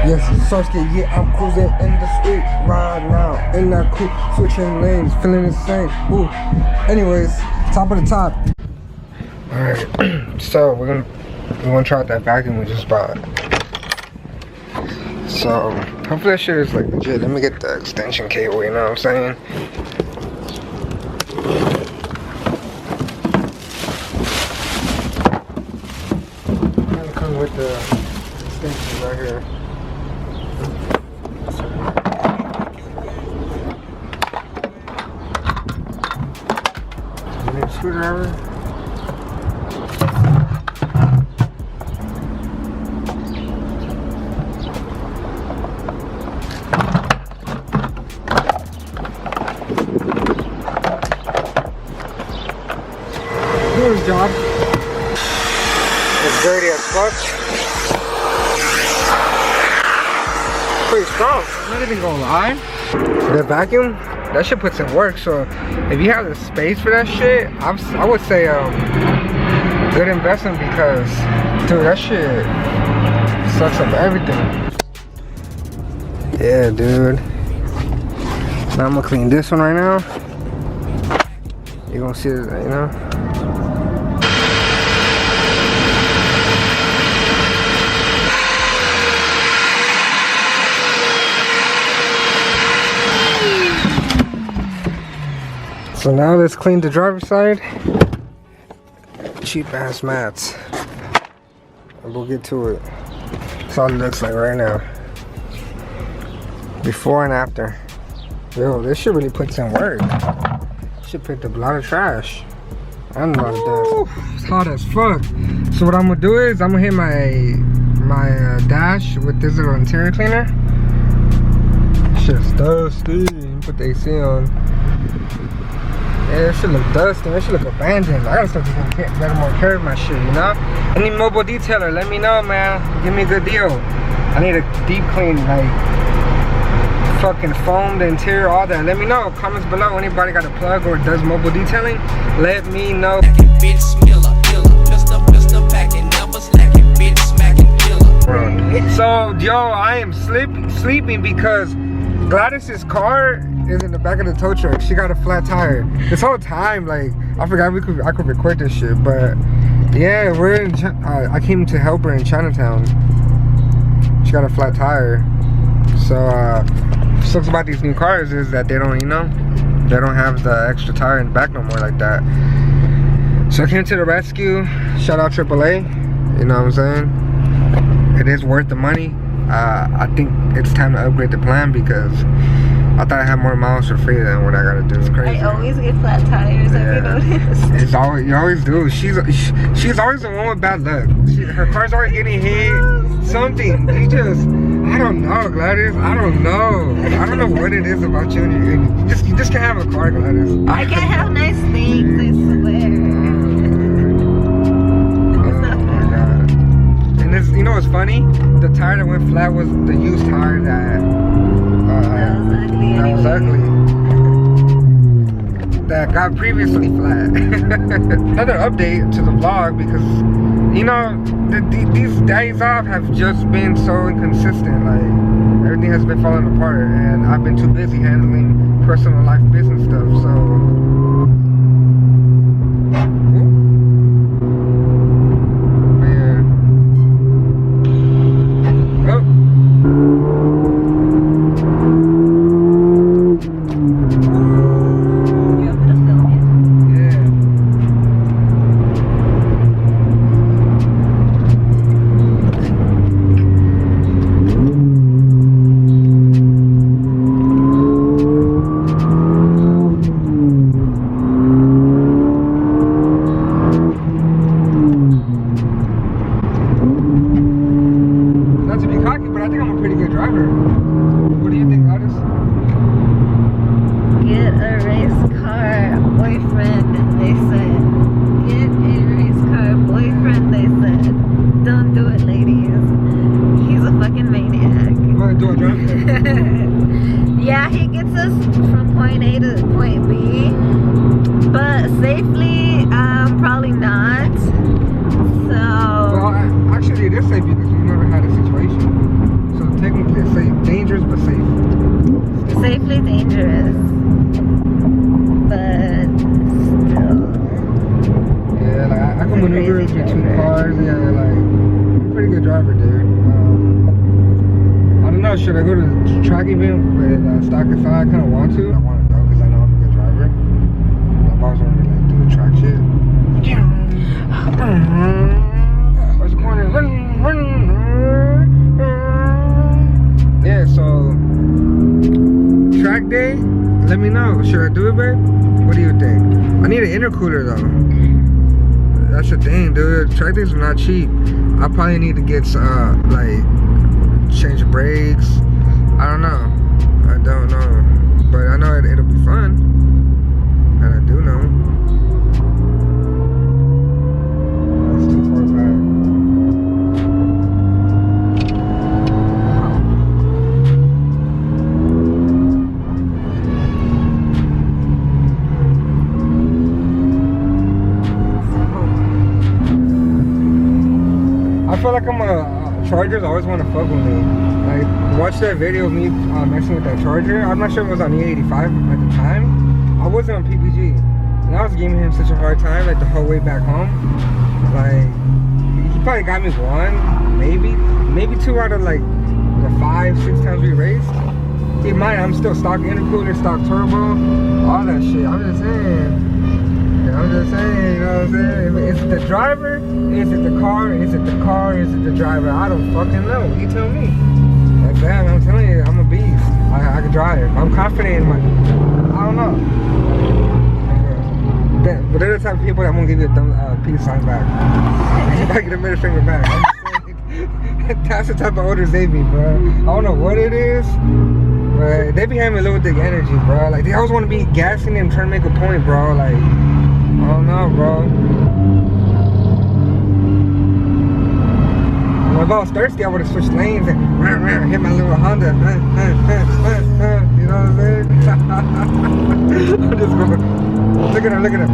Yes, Sarski, yeah, I'm cruising in the street right now. In that coupe, switching lanes, feeling insane. Ooh. Anyways, top of the top. Alright, so we're gonna try out that vacuum we just bought. So hopefully that shit is like legit. Let me get the extension cable, you know what I'm saying? Gonna come with the extension right here. You need a screwdriver? His job. It's dirty as fuck. Pretty strong. I'm not even gonna lie. The vacuum, that shit puts in work. So if you have the space for that shit, I would say good investment because, dude, that shit sucks up everything. Yeah, dude. Now I'm gonna clean this one right now. You're gonna see it, you know. So now let's clean the driver's side. Cheap ass mats. And we'll get to it. That's all it looks like right now. Before and after. Yo, this shit really puts in work. Shit picked up a lot of trash. And a lot of dust. It's hot as fuck. So what I'm gonna do is I'm gonna hit my dash with this little interior cleaner. Shit's dusty. Put the AC on. Yeah, it should look dusty. It should look abandoned. I gotta start taking better more care of my shit, you know? Any mobile detailer, let me know, man. Give me a good deal. I need a deep clean, like fucking foam, the interior, all that. Let me know. Comments below. Anybody got a plug or does mobile detailing? Let me know. So, yo, I am sleeping because Gladys's car is in the back of the tow truck. She got a flat tire. This whole time, like, I forgot I could record this shit, but yeah, we're in. I came to help her in Chinatown. She got a flat tire. So, sucks about these new cars is that they don't, you know, they don't have the extra tire in the back no more like that. So I came to the rescue. Shout out AAA. You know what I'm saying? It is worth the money. I think it's time to upgrade the plan because I thought I had more miles for free than what I gotta do. It's crazy. I always get flat tires. Have you noticed? It's always, you always do. She's always the one with bad luck. Her car's always getting hit. Something. I don't know, Gladys. I don't know what it is about you. You just can't have a car, Gladys. I can't have nice things. I swear. You know what's funny? The tire that went flat was the used tire that was ugly. That got previously flat. Another update to the vlog because, you know, these days off have just been so inconsistent. Like, everything has been falling apart and I've been too busy handling personal life business stuff, so. Yeah, he gets us from point A to point B, but safely, probably not. So. Well, actually, it is safe because we've never had a situation. So technically. know, should I go to the track event with Stock Si? I kind of want to. I want to go because I know I'm a good driver. I've always wanted to like do the track shit. Where's the corner? Yeah, so track day. Let me know. Should I do it, babe? What do you think? I need an intercooler though. That's the thing, dude. Track days are not cheap. I probably need to get like change the brakes. I don't know. I don't know. But I know it'll be fun. And I do know. That's too far back. I feel like I'm Chargers always want to fuck with me. Like, watch that video of me messing with that Charger. I'm not sure if it was on E85 at the time. I wasn't on PPG. And I was giving him such a hard time like the whole way back home. Like, he probably got me one, maybe two out of like the 5-6 times we raced. Keep in mind, I'm still stock intercooler, stock turbo, all that shit. I'm just saying. I'm just saying, you know what I'm saying? Is it the driver? Is it the car? Is it the car? Is it the driver? I don't fucking know. You tell me. Like that, I'm telling you, I'm a beast. I can drive. I'm confident in my... I don't know. But they're the type of people that won't give you a peace sign back. You might get a middle finger back. I'm just saying. That's the type of orders they be, bro. I don't know what it is. But they be having a little dick energy, bro. Like, they always want to be gassing them, trying to make a point, bro. Like... I don't know, bro. If I was thirsty, I would have switched lanes and hit my little Honda. You know what I'm saying? I'm just going. Look at her, look at her.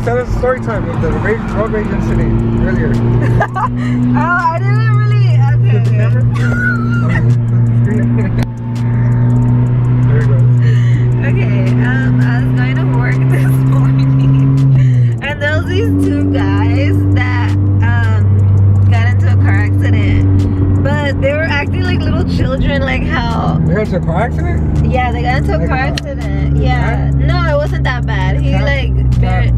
Tell us a story time of the road rage incident earlier. Oh, I didn't really. Okay. I was going to work this morning, and there was these two guys that got into a car accident, but they were acting like little children, like how. They got into a car accident? Yeah, they got into a car accident. Yeah, no, it wasn't that bad. He like tap.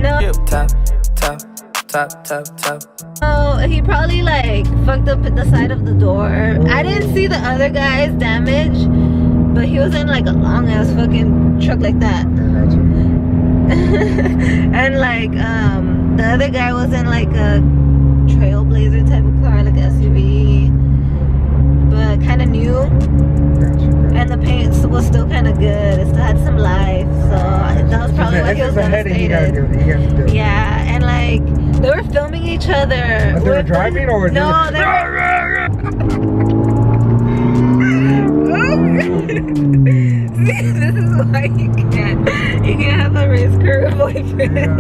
No. Tap. Oh, he probably like fucked up the side of the door. I didn't see the other guy's damage, but he was in like a long ass fucking truck like that. And like the other guy was in like a Trailblazer type of car, like SUV, but kind of new. And the paint was still kind of good. It still had some life, so that was probably what he was devastated. Yeah, and like they were filming each other. But they were driving or no? They were. See, this is why you can't have a race car boyfriend.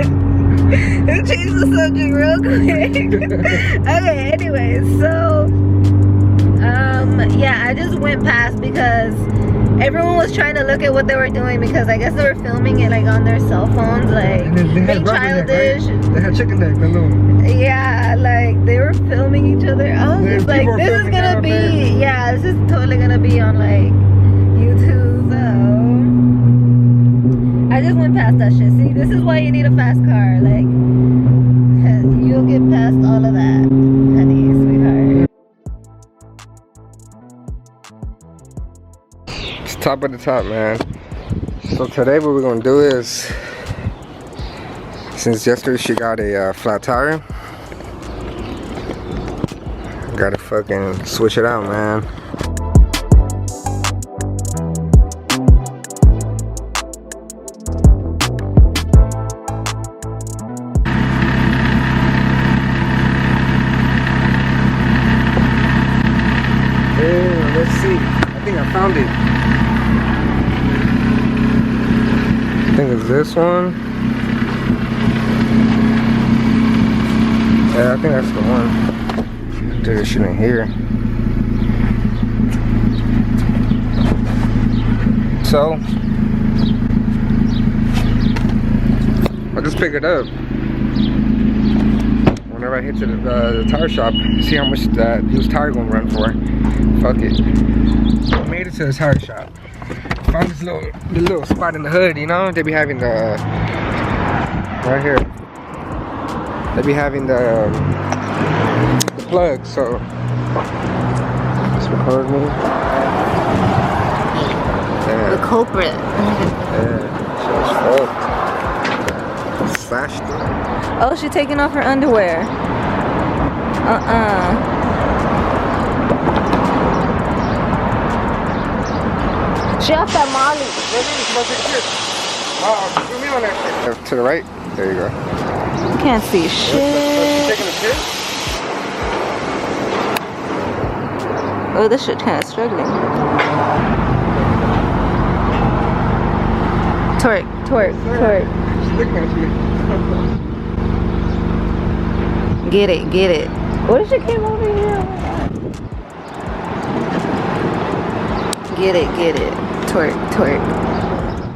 Let's change the subject real quick. Okay, anyways, so yeah, I just went past because everyone was trying to look at what they were doing, because I guess they were filming it like on their cell phones, like being childish. Neck, right? They had chicken neck, the little. Yeah, like they were filming each other. I was just like, this is gonna be, yeah, this is totally gonna be on like YouTube. So I just went past that shit. See, this is why you need a fast car. Like, you'll get past all of that, honey, sweetheart. It's top of the top, man. So today what we're gonna do is, since yesterday she got a flat tire, gotta fucking switch it out, man. Let's see. I think I found it. I think it's this one. Yeah, I think that's the one. Do this shit in here. So I'll just pick it up. whenever I hit to the tire shop, see how much that used tire gonna run for. Fuck it. Made it to the tire shop. Found this little spot in the hood, you know? They be having the right here. They be having the plug, so just record me. The culprit. Yeah, she was fucked. Slashed it. Oh, she's taking off her underwear. She off that Molly. Zoom in on that shit. To the right. There you go. Can't see shit. Taking a piss? Oh, this shit kind of struggling. Twerk. She's looking at you. Get it. What if she came over here? Get it. Twerk.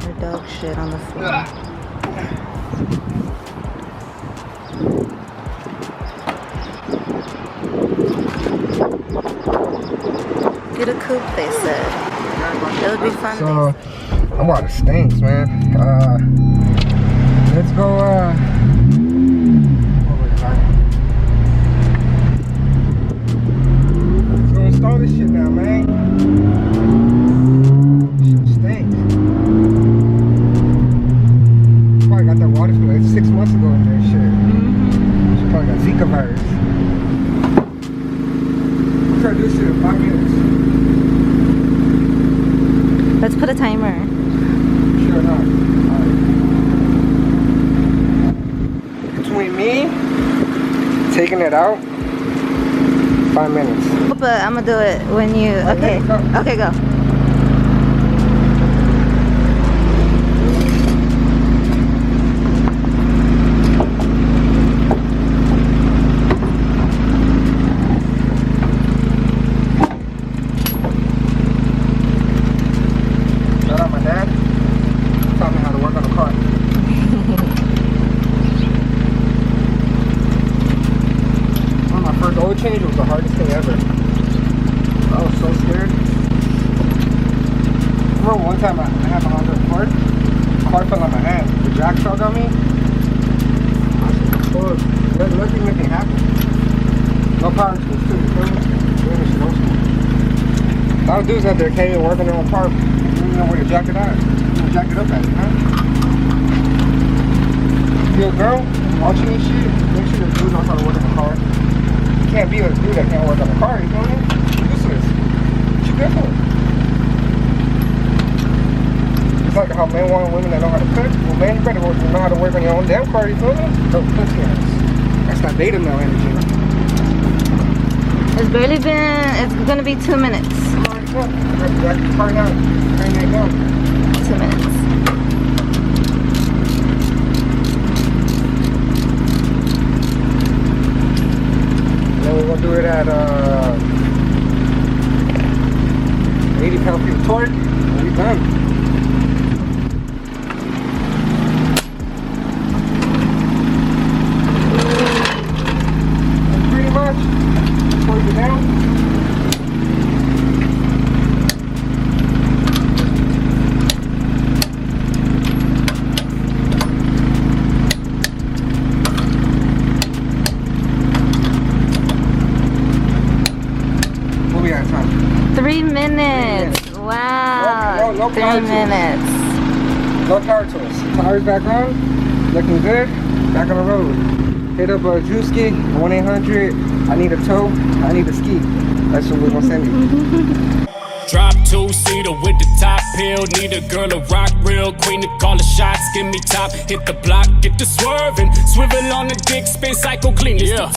Her dog shit on the floor. Get a coupe, they said. It would be fun. So, I'm out of stinks, man. Let's go, let's go install this shit now, man. Shit stinks. Probably got that water from like 6 months ago in there, shit. She probably got Zika virus. We'll try to do this shit in 5 minutes. Let's put a timer. Sure enough. Between me taking it out, 5 minutes. But I'm gonna do it when you. Okay. Okay, go. Shout out my dad. Taught me how to work on a car. My first oil change was the hardest thing ever. I was so scared. I remember one time I had my Honda Accord. The car fell on my hand. The jack shot on me. I was like, luckily nothing happened. No power tools too, you feel me? A lot of dudes out there can't even work on their own car. You don't know where to jack it at. You jack it up at, you know? If you're a girl watching this shit, make sure the dude knows how to work on the car. You can't be a dude that can't work on a car, you feel me? Useless. What you good for? It's like how men want women that know how to cook. Well, man, you better know how to work on your own damn car, you feel me? No pussy ass. That's not beta male energy. It's barely been. It's gonna be 2 minutes. Car now. Turn that down. 2 minutes. Then we're gonna do it at 80 pound-feet of torque, and we're done. And pretty much, torque it down. What we got time? 3 minutes. Wow. No 3 power tools. minutes. No power tools. Tires back on, looking good. Back on the road. Hit up a Drewski, 1-800. I need a tow. I need a ski. That's what we're gonna send you. Drop two-seater with the top hill. Need a girl to rock real. Queen to call the shots. Give me top. Hit the block. Get the swerving. Swivel on the dick. Spin cycle clean. Yeah.